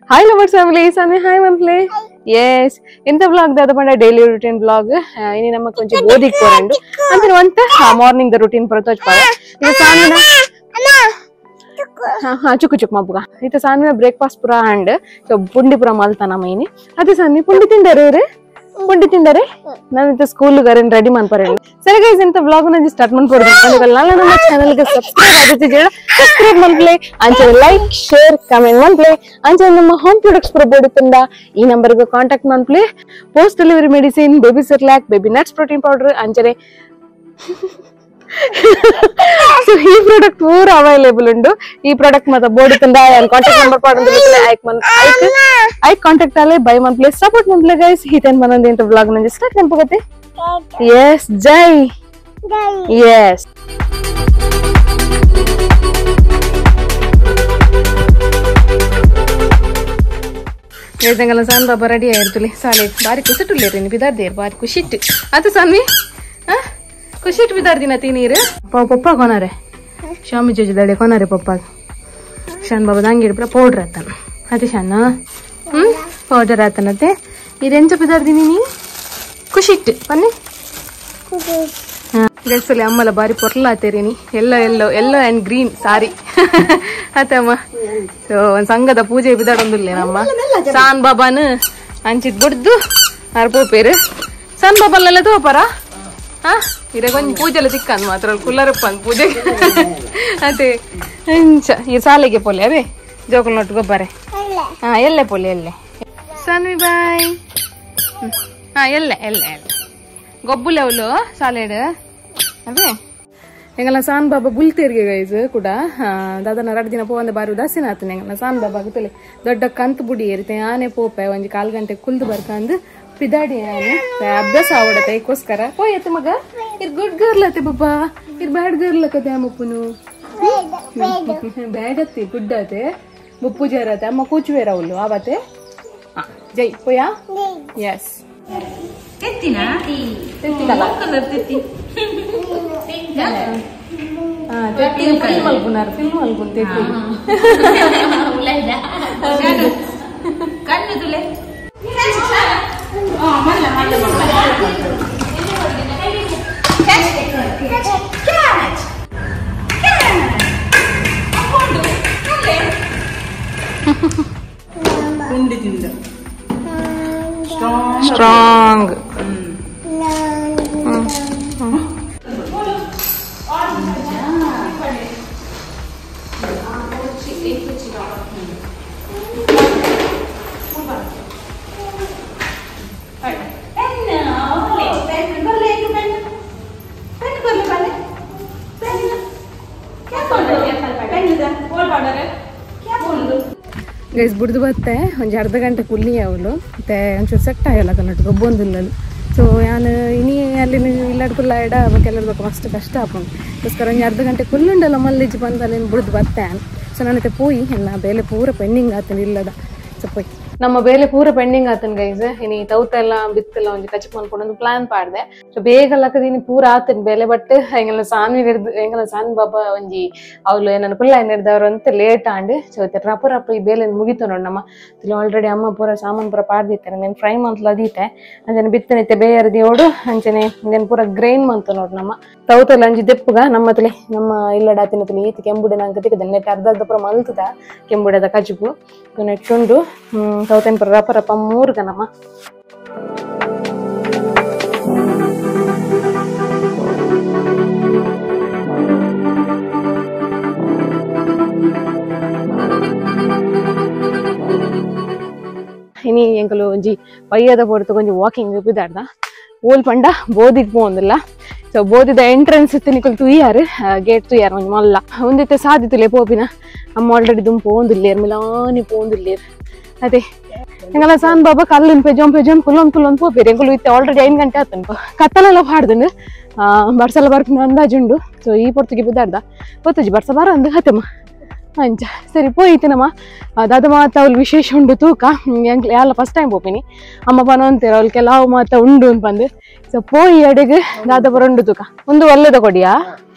Hi lovers family, Sunny hi monthly. Yes, in the vlog the panda daily routine vlog. Ini nama konchi bodik porandu. Anthe vanta morning the routine paratoj pare. Ita Sanina. Chukku chukku mabuga. Ita Sanina breakfast pura and so pundi pura maltana maini. Adi Sanni pundi tindare. Pundi tindare. Nan ita school garin ready man parenu. Sare guys inta vlog na start man podu. Nalla nama channel ke subscribe agati jeda. Subscribe man play. Anche like, share, comment man play. Anche nama home products pura bodu tunda. Ee number ku contact man play. Post delivery medicine, baby cerelac, baby nuts protein powder. Anche so ಈ product ಮೂರು available ಉಂಟು ಈ product ಮತ್ತೆ board ತಂದ contact number ಪಾಡಂದಿಲ್ಲ ಐಕ್ contact ಅಲ್ಲೇ ಬೈ ಮನ್ ಪ್ಲೇಸ್ ಸಪೋರ್ಟ್ ಮಂತ್ಲೆ ಗೈಸ್ ಹೀತನ್ ಬಂದಂದಿ ಅಂತ ವ್ಲಾಗ್ ನಂಗೆ ಸ್ಟಾರ್ಟ್ ನೆನಪುಗತ್ತೆ ಎಸ್ ಜೈ ಎಸ್ ಏದಂಗಲ ಸಾನ್ ಬಾಬಾ ರೆಡಿ ಆಯ್ತುಲಿ ಸಾಲೆ ಬಾರಿ ಕುಸಿಟುಲ್ಲೇರಿ ನಿ ಬಿದಾರ್ದೇರ್ ಬಾರಿ ಖುಷಿಟ್ ಅದು ಸಾನ್ವಿ ಖುಷಿಟ್ ಬಿದಾರ್ದಿನ ತೀನೀರು ಪಪ್ಪ ಕೊನಾರೆ ಶಾಮಿ ಜೊಜದಡೆ ಕೊನಾರೆ ಪಪ್ಪ ಶಾನ್ ಬಾಬಾ ದಂಗೆ ಇಡ್ಬಿಡ ಪೌಡರ್ ಆತನ ಅದೇ ಶಾನ ಪೌಡರ್ ಆತನತ್ತೆ ಇದೆಂಚ ಬಿದಾರ್ದಿನಿ ನೀ ಖುಷಿಟ್ ಬನ್ನಿ ಗೆಲ್ಸಲಿ ಅಮ್ಮಲ ಬಾರಿ ಪೊರ್ಲಾತೇರಿ ನೀ ಎಲ್ಲೋ ಅಂಡ್ ಗ್ರೀನ್ ಸಾರಿ ಆತಮ್ಮ ಸೊ ಒಂದ್ ಸಂಘದ ಪೂಜೆ ಬಿದಾಡೊಂದಿಲ್ಲ ನಮ್ಮ ಸಾನ್ ಬಾಬಾನು ಅಂಚಿದ್ ಬಿಡ್ದು ಅರ್ಪೋಪೇರು ಸಾನ್ ಬಾಬಾಲೆಲ್ಲ ತೋಪಾರ ಇರ ಕೊಂಚ ಪೂಜೆಲ್ಲ ತಿಕ್ಕನ್ ಮಾತ್ರ ಕುಲ್ಲರಪ್ಪನ್ ಪೂಜೆ ಅದೇ ಇಂಚ ಈ ಸಾಲಿಗೆ ಪೊಲೆ ಅವೇ ಜೋಕಲ್ ನೊಟ್ಟು ಗೊಬ್ಬರೆ ಎಲ್ಲೆ ಪೊಲೆ ಎಲ್ಲೆ ಸನ್ವಿ ಬಾಯ್ ಎಲ್ಲೆ ಗೊಬ್ಬುಲೆ ಅವಳು ಸಾಲೆಡ್ ಅವೇ ಎಂಗಲ್ಲ ಸಾನ್ ಬಾಬಾ ಬುಲ್ತೇರಿಗೆ ಗೈಸ್ ಕೂಡ ದಾದನ 2 ದಿನ ಪೋವಂದೆ ಬಾರಿ ಉದಾಸೀನ ಆತನ ಎಂಗಲ್ಲ ಸಾನ್ ಬಾಬಾ ಗೊತ್ತಲೆ ದೊಡ್ಡ ಕಂತು ಬುಡಿ ಏರಿತೆ ಆನೆ ಪೋಪೆ ಒಂಜಿ 4 ಗಂಟೆ ಕುಲ್ದು ಬರ್ಕಂದು ಪಿದಾಡಿ ಅಭ್ಯಾಸ आवडत ಏಕೋಸ್ಕರ ಹೋಯ್ತು ಮಗ ಇರ್ ಗುಡ್ ಗರ್ಲ್ ಅತ್ತೆ ಬಾಬಾ ಇರ್ ಬ್ಯಾಡ್ ಗರ್ಲ್ ಕತೆ ಅಮ್ಮಪ್ಪನು ಬ್ಯಾಡ್ ಅತ್ತೆ ಗುಡ್ ಅತ್ತೆ ಮುಪ್ಪು ಜರತೆ ಅಮ್ಮ ಕೂಚುವೇರ ಅವಳು ಆವತ್ತೆ ಜೈ ಹೋಯಾ ಎಸ್ ತೆತ್ತಿನಾ ತೆತ್ತಿನಲ್ಲ ಕಲರ್ ತೆತ್ತಿ ತೆತ್ತಿ ಫಿಲ್ಮ್ ಅಲ್ಗುನಾರ್ ಫಿಲ್ಮ್ ಅಲ್ಗುನ್ ತೆತ್ತಿ ಕಣ್ಣು ತುಲೆ ಸ್ಟ್ರಾಂಗ್ ಗೈಸ್ ಬಿಡ್ದು ಬತ್ತೆ ಒಂದು ಅರ್ಧ ಗಂಟೆ ಕುಲ್ಲಿ ಅವಳು ಮತ್ತೆ ಒಂಚೂರು ಸೆಟ್ ಆಗಲ್ಲ ಕನ್ನಡ ಗೊಬ್ಬೊಂದಿಲ್ಲಲು ಸೊ ನಾನು ಇನಿ ಅಲ್ಲಿ ಇಲ್ಲಾಡ್ಕುಲ್ಲ ಎಡ ಕೆಲವು ಬೇಕು ಅಷ್ಟು ಕಷ್ಟ ಆಪುಂಡು ಅದಕ್ಕೋಸ್ಕರ ಒಂದು ಅರ್ಧ ಗಂಟೆ ಕುಲ್ಲುಂಡಲ್ಲ ಮಲ್ಲಿಜಿ ಬಂದಲ್ಲಿ ಬಿಡ್ದು ಬತ್ತೆ ಸೊ ನನಗೆ ಪೋಯಿ ಎನ್ನ ಬೇಲೆ ಪೂರ ಪೆಂಡಿಂಗ್ ಆತನ ಇಲ್ಲದ ಸೊ ಪೋಯ್ ನಮ್ಮ ಬೇಲೆ ಪೂರ ಪೆಂಡಿಂಗ್ ಆತನ್ ಗೈಸ್ ಇನಿ ತೌತೆಲ್ಲ ಬಿತ್ತೆಲ್ಲ ಒಂಜಿ ಕಚಕ್ ಮನ್ಕೊಂಡು ಒಂದು ಪ್ಲಾನ್ ಪಾಡ್ದೆ ಸೊ ಬೇಗ ಲಕ್ಕದೀನಿ ಪೂರ ಆತನ್ ಬೇಲೆ ಬಟ್ ಎಂಗಲ ಸಾನ್ವಿ ಎಂಗಲ ಸಾನ್ ಬಾಬಾ ಒಂಜಿ ಅವ್ಲು ಏನನ್ನ ಪುಲ್ಲ ನಿರ್ದವ್ರು ಅಂತ ಲೇಟ್ ಆಂಡ್ ಸೊ ರಪ್ಪ ಈ ಬೇಲೆ ಮುಗಿತು ನೋಡ್ ನಮ್ಮ ಆಲ್ರೆಡಿ ಅಮ್ಮ ಪೂರ ಸಾಮಾನ್ ಪೂರ ಪಾಡ್ದಿತ್ತೆ నేను ಫ್ರೈ ಮಂತ್ಲ ಅದೀತೆ ಅಂಚನೆ ಬಿತ್ತನೆತ್ತೆ ಬೇಯರ್ದಿ ಓಡು ಅಂಚನೆ నేను ಪೂರ ಗ್ರೈನ್ ಮಂತ ನೋಡ್ ನಮ್ಮ ತೌತೆಲ್ಲ ಅಂಜಿ ದೆಪ್ಪುಗ ನಮ್ಮತ್ಲೆ ನಮ್ಮ ಇಲ್ಲಡಾತಿನತ್ಲೆ ಈತಿ ಕೆಂಬುಡೆ ನಂಗೆ ತಿಕ್ಕದೆ ನೆಟ್ ಅರ್ಧ ಪೂರ ಮಲ್ತದ ಕೆಂಬುಡೆದ ಕಜುಪು ನೆಟ್ಟುಂಡು ತೌತೆನ್ ಪೂರ ರಪ್ಪ ಮೂರ್ಗ ನಮ್ಮ ಇನಿ ಎಂಕಲು ಒಂಜಿ ಪಯ್ಯದ ಪೊರ್ತು ಕೊಂಚ ವಾಕಿಂಗ್ ಬಿದ್ದಾಡ್ದ ಓಲ್ ಪಂಡ ಬೋದಿಗ್ ಪೋಂದಿಲ್ಲ ಸೊ ಬೋದಿದ ಎಂಟ್ರೆನ್ಸ್ ತಿನಿಕಲ್ ತುಯ್ಯಾರು ಗೇಟ್ ತುಯ್ಯಾರು ಒಂಜಿ ಮಲ್ಲ ಒಂದಿತ್ತೆ ಸಾದಿತ್ತುಲೆ ಪೋಪಿನ ಅಮ್ಮ ಆಲ್ರೆಡಿ ದುಂಪು ಪೋಂದಿಲ್ಲೇರು ಮಿಲಾನಿ ಪೋಂದಿಲ್ಲೇರು ಅದೇ ಎಂಗಲ್ಲ ಸಾನ್ ಬಾಬಾ ಕಲ್ಲಿನ ಪೆಜಾಮ್ ಕುಲ್ಲೊಂದು ಪೋಪೇರಿ ಎಂಕಲು ಇತ್ತೆ ಆಲ್ರೆಡಿ 5 ಗಂಟೆ ಆತನ್ಪ ಕತ್ತಲೆಲ್ಲ ಪಾಡ್ದನು ಬರ್ಸಲ್ಲ ಬರ್ಪಿನ ಅಂದಾಜುಂಡು ಸೊ ಈ ಪೊರ್ತಿಗೆ ಬಿದ್ದಾಡ್ದ ಗೊತ್ತಜ್ಜಿ ಬರ್ಸ ಬರ ಅಂದು ಹತ್ತಮ್ಮ ಅಂಚ ಸರಿ ಪೋಯ್ತಿನಮ್ಮ ದಾದ ಮಾತ ಅವ್ಲು ವಿಶೇಷ ಉಂಡು ತೂಕ ಎಲ್ಲ ಫಸ್ಟ್ ಟೈಮ್ ಪೋಪಿನಿ ಅಮ್ಮ ಪನ ಅಂತೀರ ಅವ್ಲು ಕೆಲವು ಮಾತ ಉಂಡು ಅನ್ಪಂದು ಸೊ ಪೋಯಿ ಅಡಿಗೆ ದಾದ ಬರ ಉಂಡು ತೂಕ ಒಂದು ಒಳ್ಳೆದ ಕೊಡಿಯಾ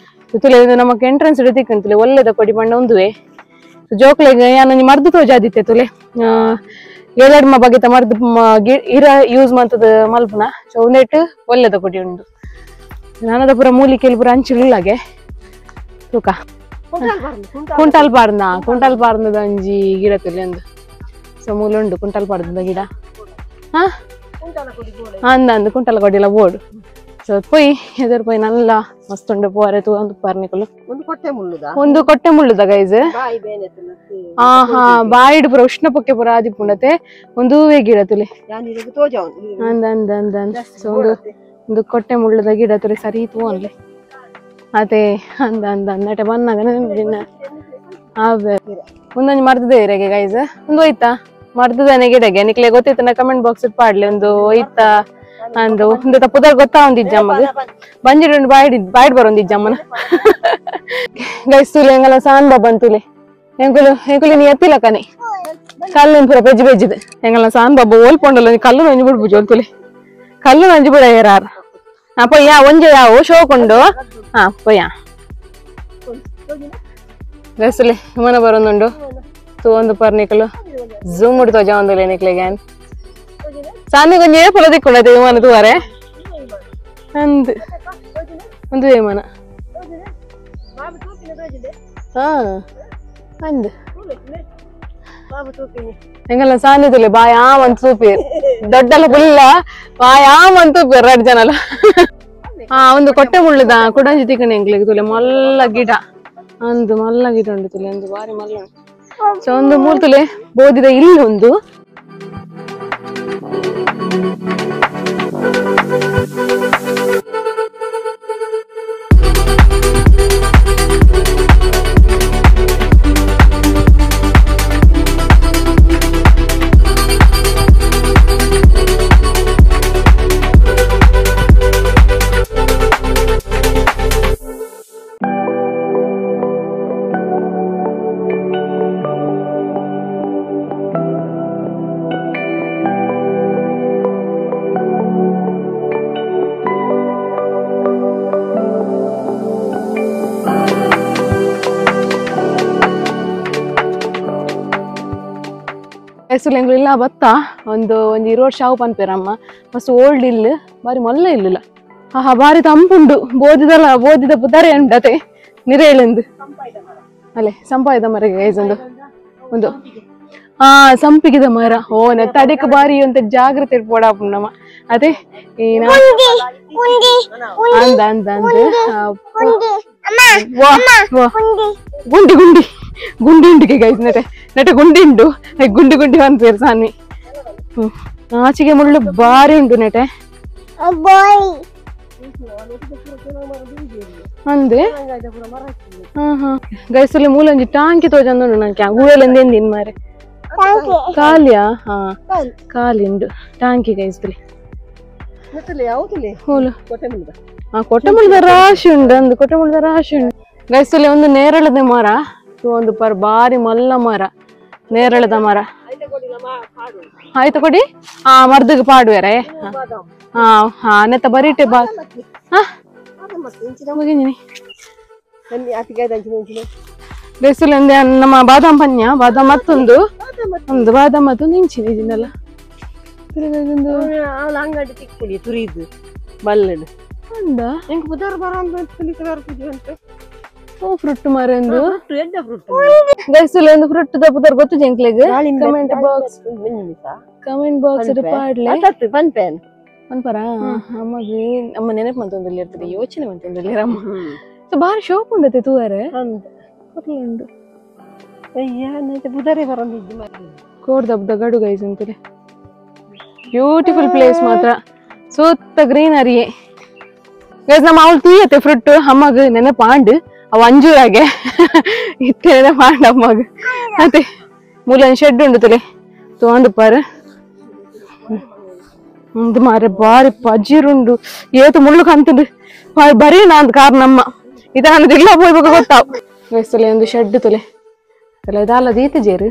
ತುಲೆ ನಮಕ್ ಎಂಟ್ರೆನ್ಸ್ ಹಿಡಿತಿಕ್ಕಂತಲೆ ಒಳ್ಳೆದ ಕೊಡಿ ಬಣ್ಣ ಒಂದುವೆ ಜೋಕ್ಲೆಗ್ ಯಾನ ಮರ್ದು ತೋಜಾದಿತ್ತೆ ತುಲೆ ಏಳಡ್ಮ ಬಗೆತ ಮರ್ದು ಇರ ಯೂಸ್ ಮಾಡ್ತದ ಮಲ್ಪನ ಸೊ ಒಂದೇಟ್ ಒಳ್ಳೆದ ಕೊಡಿ ಉಂಡು ನಾನದ ಪೂರ ಮೂಲಿಕೆಯಲ್ಲಿ ಪೂರ ಹಂಚಿಲ್ಲಾಗೆ ತೂಕ ಕುಂಟಲ್ ಪಾರ್ದ ಒಂಜಿ ಗಿಡ ತುಲೆ ಒಂದು ಸೊ ಮೂಲುಂಡು ಕುಂಟಲ್ ಪಾರ್ದ ಗಿಡ ಹಾ ಅಂದ ಕುಂಟಲ್ ಕೊಡಿಲ್ಲ ಬೋರ್ಡು ಸೊ ಪೋಯಿ ಎದುರು ಪೋಯಿ ನಲ್ಲ ಮಸ್ತ್ ಉಂಡು ಪೋರೆ ತೂ ಒಂದು ಪಾರ್ನಿಕಲು ಒಂದು ಕೊಟ್ಟೆ ಮುಳ್ಳುದ ಗೈಸ್ ಹಾ ಬಾಯಿಡ್ ಪುರ ಉಷ್ಣ ಪೊಕ್ಕೆ ಪುರ ಆದಿಪುಂಡತೆ ಒಂದು ಹೂವೆ ಗಿಡ ತುಲೆ ಅಂದ ಸೊ ಒಂದು ಕೊಟ್ಟೆ ಮುಳ್ಳುದ ಗಿಡ ತುಲೆ ಸರಿ ತೂ ಅನ್ಲೆ ಅದೇ ಅಂದ ನಟೆ ಬನ್ನಾಗ ಅವೇ ಒಂದೊಂದು ಮರ್ದದೆ ಇರೆಗೆ ಗೈಸ್ ಒಂದು ಹೋಯ್ತಾ ಮರ್ದದನೆ ಗಿಡಗೆ ನಿಕ್ಲೆ ಗೊತ್ತಿತ್ತ ಕಮೆಂಟ್ ಬಾಕ್ಸ್ ಪಾಡ್ಲಿ ಒಂದು ಹೋಯ್ತಾ ಅಂದು ಒಂದು ಪುದರ್ ಗೊತ್ತಾ ಒಂದಿಜ್ಜಮ್ಮಗ ಬಂಜಿಡು ಬಾಯ್ಡ್ ಬರೋಂದಿಜ್ಜಮ್ಮನ ಗೈಸ್ ತುಲೆ ಎಂಗಲ ಸಾನ್ ಬಾಬನ್ ತುಲೆ ಎಂಕುಲು ನೀ ಎತ್ತಿಲ್ಲ ಕನೆ ಕಲ್ಲು ಪೂರ ಬೆಜ್ಜಿದ ಎಂಗಲ ಸಾನ್ ಬಾಬಾ ಓಲ್ಪೊಂಡಲ್ಲ ಕಲ್ಲು ನಂಜಿ ಬಿಡ್ಬುಜು ತುಲೆ ಕಲ್ಲು ನಂಜಿ ಬಿಡ ಯಾರ ಪೊಯ್ಯ ಒಂಜೆ ಯಾವು ಶೋಕೊಂಡು ಪೊಯ್ಯ ಗೈಸ್ ತುಲೆ ಮನ ಬರೋಂದುಂಡು ತೂ ಒಂದು ಪರ್ನಿಕಲು ಝೂಮ್ ಉಡ್ತೋ ಜಾವಂದುಲೆ ನಿಕ್ಲೆಗೆ ಸಾನಿ ಕೊಂಚ ಪೊಲ ದಿಕ್ಕೊಂಡೈತೆ ವಿಮಾನ ತೂವರೆ ಅಂದ್ ಒಂದು ವಿಮಾನ ಅಂದ್ ಎಂಗಲ್ಲ ಸಾನಿ ತುಲೆ ಬಾಯಾಮ್ ಅಂತ ತೂಪೀರ್ ದೊಡ್ಡಲ್ಲ ಪುಲ್ಲ ಬಾಯಾಮ್ ಅಂತ ತೂಪೀರ್ 2 ಜನಲ್ಲ ಒಂದು ಕೊಟ್ಟೆ ಮುಳ್ಳುದ ಕುಡಂಜಿ ತಿಕ್ಕಣೆ ಎಂಕ್ಲೆಗ್ ತುಲೆ ಮಲ್ಲ ಗಿಡ ಅಂದು ಮಲ್ಲ ಗಿಡ ಉಂಡು ತುಲೆ ಒಂದು ಬಾರಿ ಮಲ್ಲ ಉಂಟು ಸೊ ಒಂದು ಮೂರು ತುಲೆ ಬೋದಿದ ಇಲ್ಲಿ ಒಂದು ಹೆಸರು ಇಲ್ಲ ಬತ್ತ ಒಂದು 20 ವರ್ಷ ಆವು ಪನ್ಪೇರಮ್ಮ ಮಸ್ತ್ ಓಲ್ಡ್ ಇಲ್ಲು ಬಾರಿ ಮೊಲ್ಲ ಇಲ್ಲಿಲ್ಲ ಬಾರಿ ತಂಪುಂಡು ಬೋದಿದ ಪುದರೆ ಉಂಡತೆ ನಿರೇಳಂದು ಅಲ್ಲೇ ಸಂಪಾಯದ ಮರ ಗೈಸ್ ಒಂದು ಸಂಪಿಗಿದ ಮರ ತಡಿಕ ಬಾರಿ ಅಂತ ಜಾಗ್ರತೆ ಪೋಡಾಪುಂಡಮ್ಮ ಅದೇ ಗುಂಡಿ ಉಂಡಿಗೆ ಗೈಸ್ ನೆಟ ಗುಂಡಿ ಉಂಡು ಗುಂಡಿ ಅಂತೀರಿ ಸಾನ್ವಿ ಆಚೆಗೆ ಮುಳ್ಳು ಬಾರಿ ಉಂಟು ನೆಟೆ ಅಂದೆ ಗೈಸಲ್ಲಿ ಮೂಲಂಜಿ ಟಾಂಕಿ ತೋಜಂದು ನಂಗೆ ಗೂಡಲ್ಲಿ ಎಂದಿನ್ ಮಾರೆ ಖಾಲಿಯಾ ಖಾಲಿ ಉಂಡು ಟಾಂಕಿ ಗೈಸಲ್ಲಿ ಕೊಟ್ಟೆ ಮುಳ್ದ ರಾಶಿ ಉಂಡು ಅಂದು ಕೊಟ್ಟೆ ಮುಳ್ದ ರಾಶಿ ಉಂಡು ಗೈಸಲ್ಲಿ ಒಂದು ನೇರಳದ ಮರ ಒಂದು ಬಾರಿ ಮಲ್ಲ ಮರ ನೇರಳದ ಮರ ಆಯ್ತು ಕೊಡಿ ಮರ್ದಗ್ ಪಾಡುವರೆ ನೆತ್ತ ಬರೀಟೆ ಬಾ ಬೇಸಲು ಅಂದೆ ನಮ್ಮ ಬಾದಾಮ್ ಪನ್ಯ ಬಾದಾಮ್ ಮತ್ತೊಂದು ಬಾದಾಮ್ ಮತ್ತೊಂದು ಇಂಚಿನ ಇದನ್ನೆಲ್ಲ ಅಂಗಡಿ ತಿಕ್ಕುಡಿ ತುರಿದು ಬಲ್ಲಡು ಫ್ರೂಟ್ ಮರಂದು ಗೈಸಲ್ಲಿ ಒಂದು ಫ್ರೂಟ್ ತಪ್ಪುತ್ತಾರೆ ಗೊತ್ತು ಜಂಕ್ಲೆಗ್ ಕಮೆಂಟ್ ಬಾಕ್ಸ್ ಪಾಡ್ಲೆ ಅನ್ಪರ ಅಮ್ಮಗೆ ಅಮ್ಮ ನೆನಪು ಮಂತೊಂದಲ್ಲಿ ಇರ್ತದೆ ಯೋಚನೆ ಮಂತೊಂದಲ್ಲಿ ಅಮ್ಮ ಬಾರಿ ಶೋಕ್ ಉಂಡತೆ ತೂವರೆ ಉಂಡು ಕೋಡ್ದಬ್ದ ಗಡು ಗೈಸ್ ಅಂತಾರೆ ಬ್ಯೂಟಿಫುಲ್ ಪ್ಲೇಸ್ ಮಾತ್ರ ಸುತ್ತ ಗ್ರೀನರಿಯೇ ಗೈಸ್ ನಮ್ಮ ಅವಳು ತೀಯತ್ತೆ ಫ್ರೂಟ್ ಅಮ್ಮಗ ನೆನಪಾಂಡು ಅವು ಅಂಜೂರಾಗೆ ಇತ್ತೇನೆ ಪಾಂಡಮ್ಮಗ ಮತ್ತೆ ಮೂಲನ್ ಶೆಡ್ ಉಂಡು ತುಲೆ ತಗೊಂಡು ಪಾರು ಇದು ಮಾರೆ ಬಾರಿ ಪಜೀರುಂಡು ಏತು ಮುಳ್ಳು ಕಂತುಂಡು ಬರೀ ನಾಂದು ಕಾರಣಮ್ಮ ಇದ ನಾನು ಇಲ್ಲ ಹೋಗ್ಬೇಕು ಗೊತ್ತಾವು ವಯಸ್ಸಲ್ಲಿ ಒಂದು ಶೆಡ್ ತುಲೆ ಅಲ್ಲ ಇದಲ್ಲ ದೀತ ಜೇರು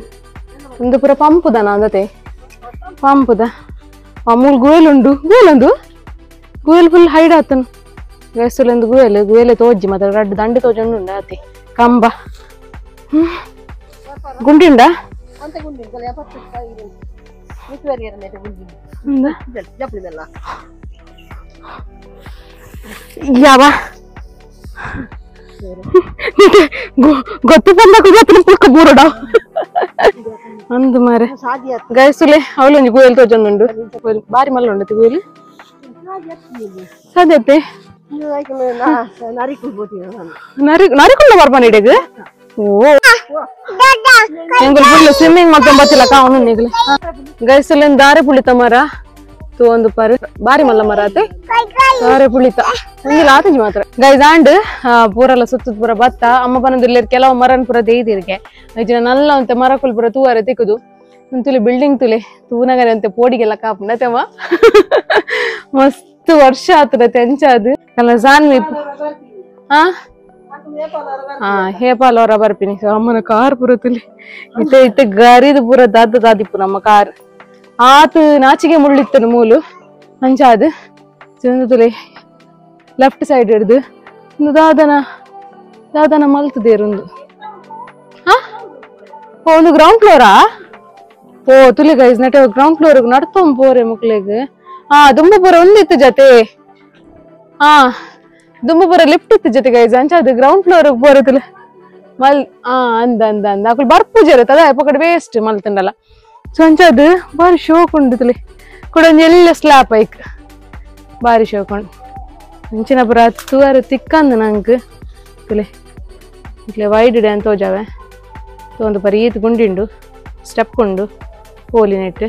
ಒಂದು ಪುರ ಪಂಪುದ ನಾಂದತೆ ಪಂಪುದ ಮೂಲ್ ಗುಯಲುಂಡು ಗುಯಲೊಂದು ಗುಯಲ್ ಫುಲ್ ಹೈಡ್ ಆತನು ವಯಸ್ಸಲ್ಲಿ ಒಂದು ಗುಯಲೆ ತೋಜಿ ಮತ್ತೆ ರಡ್ಡು ದಂಡೆ ತೋಜಂಡು ಉಂಡು ಆತಿ ಕಂಬ ಗುಂಡಿಂಡ ಯಾವ ಗೊತ್ತು ಬಂದಾಗ ಪುಕ್ಕ ಬೂರಡ ಅಂದು ಮಾರೆ ಗೈಸುಲೆ ಅವಳೊಂದು ಗೂಯಲ್ ತೋಜೊಂದುಂಡು ಬಾರಿ ಮಲ್ಲ ಉಂಡತಿ ಗೂಯಲಿ ಸಾಧ್ಯತೆ ನರಿಕುಂಡ ಬರ್ಬಾನ ಇಡೆಗ್ ಓ ಎಂಗಲ್ ಫುಲ್ ಸ್ವಿಮ್ಮಿಂಗ್ ಮಾಡ್ಕೊಂಡ್ ಬತ್ತಿಲ್ಲ ಕಾವನು ನಿಗ್ಲಿ ಗೈಸುಲೆ ದಾರೆ ಪುಳಿತ ಮರ ತೂ ಒಂದು ಪರ್ ಬಾರಿ ಮಲ್ಲ ಮರ ಆತೆ ದಾರೆ ಪುಳಿತ ಹಂಗಿಲ್ಲ ಆತಜಿ ಮಾತ್ರ ಗೈಸ್ ಆಂಡ್ ಪೂರೆಲ್ಲ ಸುತ್ತದ ಪೂರ ಬತ್ತ ಅಮ್ಮ ಬನ್ನದಿಲ್ಲ ಕೆಲವು ಮರನ್ ಪೂರ ದೇಯ್ದಿರ್ಗೆ ಐಜಿನ ನಲ್ಲ ಅಂತೆ ಮರಕುಲ್ ಪೂರ ತೂವರೆ ತಿಕ್ಕುದು ತುಲಿ ಬಿಲ್ಡಿಂಗ್ ತುಲಿ ತೂನಗರೆ ಅಂತೆ ಪೋಡಿಗೆಲ್ಲ ಕಾಪುಂಡತೆವ ಮಸ್ತ್ ವರ್ಷ ಆತುರತೆ ಅಂಚಾದು ಕಲ್ಲ ಸಾನ್ವಿ ಹಾ ಹಾ ಹೇಪಾಲ್ ಅವರ ಬರ್ಪಿನಿ ಅಮ್ಮನ ಕಾರ್ ಪೂರ ತುಲಿ ಇತ್ತೆ ಇತ್ತೆ ಗರಿದು ಪೂರ ದಾದಿಪ್ಪು ನಮ್ಮ ಕಾರ್ ಆತು ನಾಚಿಗೆ ಮುಳ್ಳಿತ್ತನು ಮೂಲು ಅಂಚಾದು ತುಲಿ ಲೆಫ್ಟ್ ಸೈಡ್ ಹಿಡ್ದು ದಾದನ ಮಲ್ತದೇರೊಂದು ಒಂದು ಗ್ರೌಂಡ್ ಫ್ಲೋರಾ ಓ ತುಲಿ ಗೈಸ್ ನಟ ಗ್ರೌಂಡ್ ಫ್ಲೋರ್ ನಡ್ತೊಂಬ ಪೋರೆ ಮುಕ್ಲೆಗ್ ದುಂಬಪುರ ಒಂದಿತ್ತು ಜೊತೆ ದುಂಬಪುರ ಲಿಫ್ಟ್ ಇತ್ತು ಜೊತೆ ಗೈಸ್ ಅಂಚಾದು ಗ್ರೌಂಡ್ ಫ್ಲೋರ್ ಪೋರೆ ತುಲಿ ಮಲ್ ಅಂದ ಅಕುಲ್ ಬರ್ಪೂಜೆ ತದ ಪಕಡೆ ವೇಸ್ಟ್ ಮಲ್ತಂಡಲ್ಲ ಸೊ ಅಂಚಾದು ಬಾರಿ ಶೋಕ್ ಉಂಡು ತುಲಿ ಕೂಡ ಎಲ್ಲ ಸ್ಲಾಪ್ ಐಕ್ ಬಾರಿ ಶೋಕ್ ಉಂಡು ಅಂಚಿನ ಪುರ ತೂವರೆ ತಿಕ್ಕಂದು ನಂಗೆ ತುಲೆ ಇಟ್ಲೆ ವೈಡ್ ಇಡೆ ಅಂತ ತೋಜಾವೆ ಒಂದು ಪರಿ ಈತ್ ಗುಂಡಿಂಡು ಸ್ಟೆಪ್ ಉಂಡು ಪೋಲಿ ನೆಟ್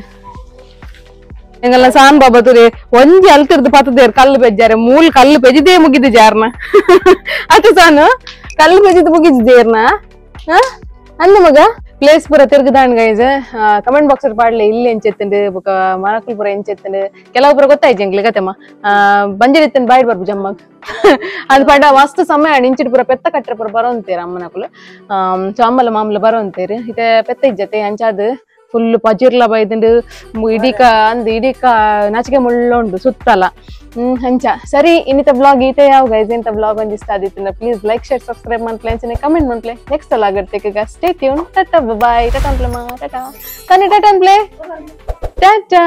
ಎಂಗಲ್ಲ ಸಾನ್ ಬಾಬಾ ತುರಿ ಒಂಜಿ ಅಲ್ತಿರ್ದು ಪತ್ತದೇರ್ ಕಲ್ಲು ಬೆಜ್ಜಾರೆ ಮೂಲ್ ಕಲ್ಲು ಪೆಜಿದೇ ಮುಗಿದು ಜಾರ್ನ ಅತ್ತು ಸಾನು ಕಲ್ಲು ಪೆಜಿದ್ ಮುಗಿದ್ದೇರ್ನ ಅಂದ ಮಗ ಪ್ಲೇಸ್ ಪೂರ ತಿರ್ಗದಾಂಡ್ ಗೈಸ್ ಕಮೆಂಟ್ ಬಾಕ್ಸ್ ಪಾಡ್ಲೆ ಇಲ್ಲಿ ಎಂಚೆತ್ತಂಡು ಬೊಕ ಮರಕುಲ್ ಪೂರ ಎಂಚೆತ್ತಂಡು ಕೆಲವು ಪೂರ ಗೊತ್ತಾಯ್ತು ಎಂಗ್ಲಿ ಕತೆಮ್ಮ ಬಂಜಿರಿತ್ತಂಡು ಬಾಯ್ಡ್ ಬರ್ಬು ಜಮ್ಮಗ್ ಅದು ಪಂಡ ಮಸ್ತ್ ಸಮಯ ಇಂಚಿಡ್ ಪೂರ ಪೆತ್ತ ಕಟ್ಟರೆ ಪೂರ ಬರೋಂತೇರು ಅಮ್ಮನಕುಲು ಸೊ ಅಮ್ಮಲ ಮಾಮೂಲು ಬರೋಂತೇರು ಇತ್ತೆ ಪೆತ್ತ ಇಜ್ಜತೆ ಅಂಚಾದು ಫುಲ್ ಪಜಿರ್ಲ ಬೈದಂಡು ಇಡೀಕ ನಾಚಿಕೆ ಮುಳ್ಳುಂಡು ಸುತ್ತಲ್ಲ ಹಂಚ ಸರಿ ಇನ್ನಿತ ಬ್ಲಾಗ್ ಈತೆ ಯಾವ ಗೈಸ್ ಎಂತ ಬ್ಲಾಗ್ ಒಂದು ಇಷ್ಟ ಆದಿತ್ತು ಪ್ಲೀಸ್ ಲೈಕ್ ಶೇರ್ ಸಬ್ಸ್ಕ್ರೈಬ್ ಮಾಡ್ಪ್ಲೆ ಕಮೆಂಟ್ ಮಾಡ್ಪ್ಲೆ ನೆಕ್ಸ್ಟ್ ಅಲ್ಲ ಆಗತ್ತೆ stay tune tata bye tata tata tata Tata